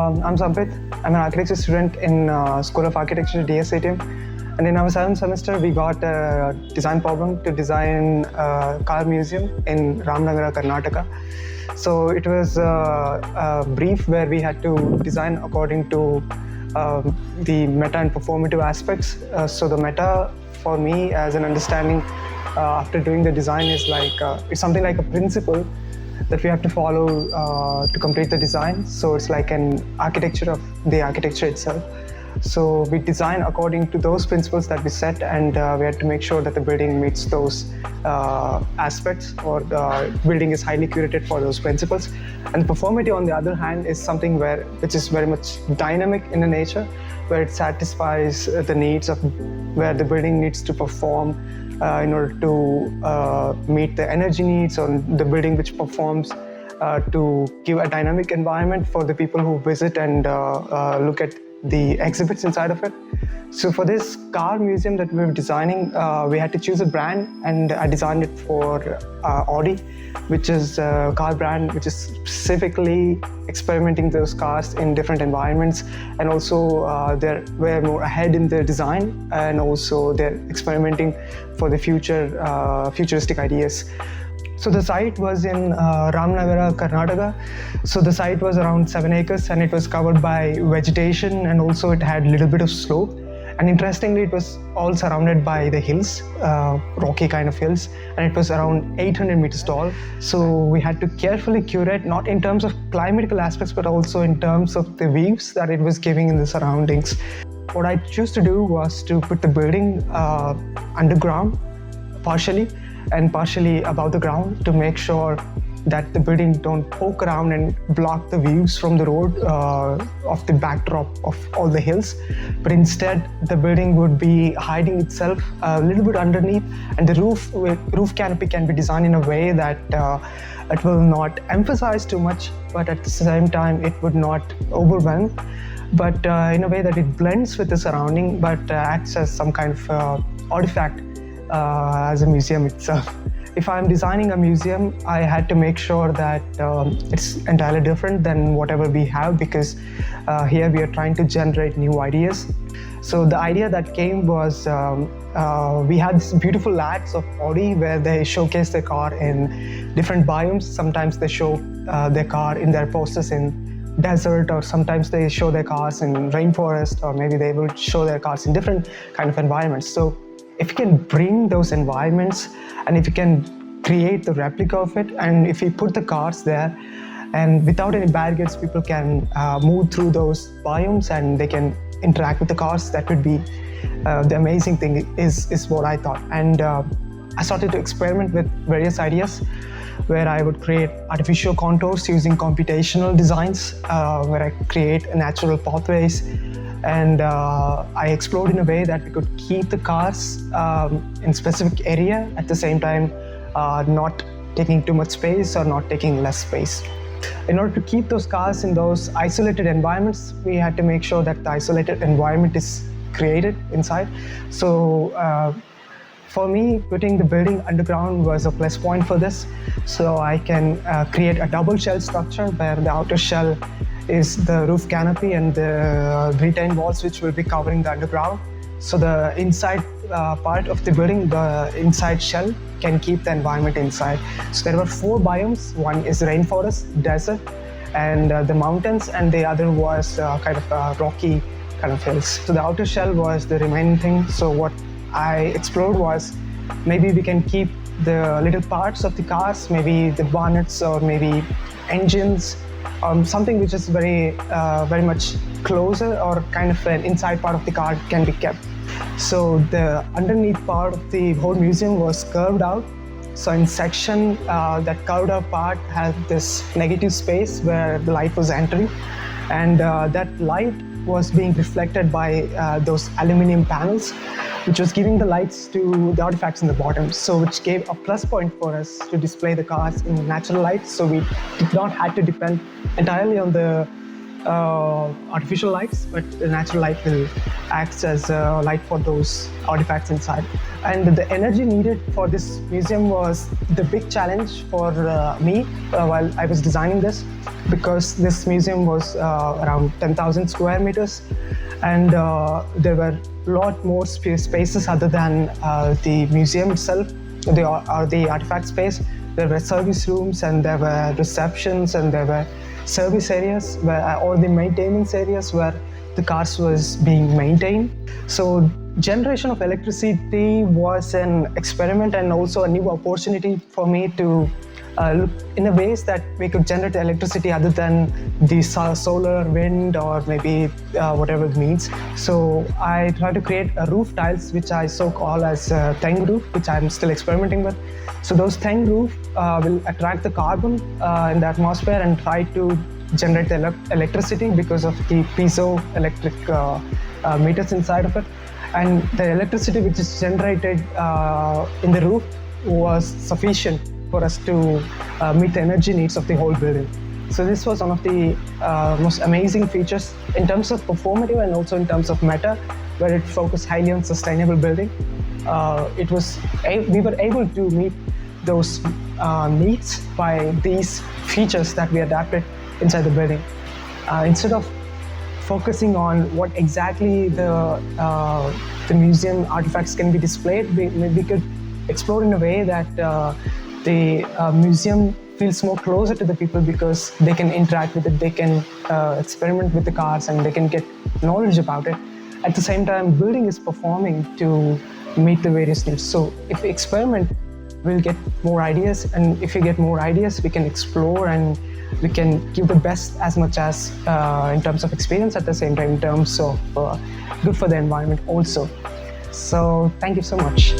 I'm Sampit. I'm an architecture student in School of Architecture, DSATM. And in our 7th semester, we got a design problem to design a car museum in Ramnagara, Karnataka. So it was a brief where we had to design according to the meta and performative aspects. So the meta, for me, as an understanding after doing the design, is like it's something like a principle that we have to follow to complete the design. So it's like an architecture of the architecture itself. So we design according to those principles that we set, and we had to make sure that the building meets those aspects, or the building is highly curated for those principles. And the performative, on the other hand, is something which is very much dynamic in the nature, where it satisfies the needs of where the building needs to perform in order to meet the energy needs, or the building which performs to give a dynamic environment for the people who visit and look at the exhibits inside of it. So for this car museum that we were designing, we had to choose a brand, and I designed it for Audi, which is a car brand which is specifically experimenting those cars in different environments, and also we're more ahead in their design, and also they're experimenting for the futuristic ideas. So the site was in Ramnagara, Karnataka. So the site was around 7 acres, and it was covered by vegetation, and also it had a little bit of slope. And interestingly, it was all surrounded by the hills, rocky kind of hills, and it was around 800 meters tall. So we had to carefully curate, not in terms of climatical aspects, but also in terms of the views that it was giving in the surroundings. What I chose to do was to put the building underground, partially, and partially above the ground, to make sure that the building don't poke around and block the views from the road of the backdrop of all the hills. But instead, the building would be hiding itself a little bit underneath, and the roof canopy can be designed in a way that it will not emphasize too much, but at the same time, it would not overwhelm, but in a way that it blends with the surrounding, but acts as some kind of artifact as a museum itself. If I'm designing a museum, I had to make sure that it's entirely different than whatever we have, because here we are trying to generate new ideas. So the idea that came was we had these beautiful ads of Audi where they showcase their car in different biomes. Sometimes they show their car in their posters in desert, or sometimes they show their cars in rainforest, or maybe they will show their cars in different kind of environments. So if you can bring those environments, and if you can create the replica of it, and if you put the cars there, and without any barriers, people can move through those biomes and they can interact with the cars, that would be the amazing thing, is what I thought. And I started to experiment with various ideas, where I would create artificial contours using computational designs, where I create natural pathways. And I explored in a way that we could keep the cars in specific area, at the same time not taking too much space or not taking less space. In order to keep those cars in those isolated environments, we had to make sure that the isolated environment is created inside. So for me, putting the building underground was a plus point for this. So I can create a double shell structure, where the outer shell is the roof canopy and the retained walls, which will be covering the underground. So the inside part of the building, the inside shell, can keep the environment inside. So there were 4 biomes. One is rainforest, desert, and the mountains, and the other was kind of rocky kind of hills. So the outer shell was the remaining thing. So what I explored was, maybe we can keep the little parts of the cars, maybe the bonnets, or maybe engines, something which is very much closer, or kind of an inside part of the car can be kept. So the underneath part of the whole museum was curved out. So in section, that curved out part had this negative space where the light was entering, and that light was being reflected by those aluminum panels, which was giving the lights to the artifacts in the bottom, so which gave a plus point for us to display the cars in natural light. So we did not have to depend entirely on the artificial lights, but the natural light will act as a light for those artifacts inside. And the energy needed for this museum was the big challenge for me while I was designing this, because this museum was around 10,000 square meters, and there were a lot more spaces other than the museum itself, the artifact space. There were service rooms, and there were receptions, and there were service areas or the maintenance areas where the cars was being maintained. So generation of electricity was an experiment and also a new opportunity for me to look in a ways that we could generate electricity other than the solar, wind, or maybe whatever it means. So I tried to create a roof tiles, which I so call as Teng roof, which I'm still experimenting with. So those Teng roof will attract the carbon in the atmosphere and try to generate the electricity because of the piezoelectric meters inside of it. And the electricity which is generated in the roof was sufficient for us to meet the energy needs of the whole building. So this was one of the most amazing features in terms of performative and also in terms of meta, where it focused highly on sustainable building. We were able to meet those needs by these features that we adapted inside the building. Instead of focusing on what exactly the museum artifacts can be displayed, we could explore in a way that the museum feels more closer to the people, because they can interact with it, they can experiment with the cars, and they can get knowledge about it. At the same time, building is performing to meet the various needs. So if we experiment, we'll get more ideas, and if we get more ideas, we can explore and we can give the best as much as in terms of experience, at the same time in terms of good for the environment also. So thank you so much.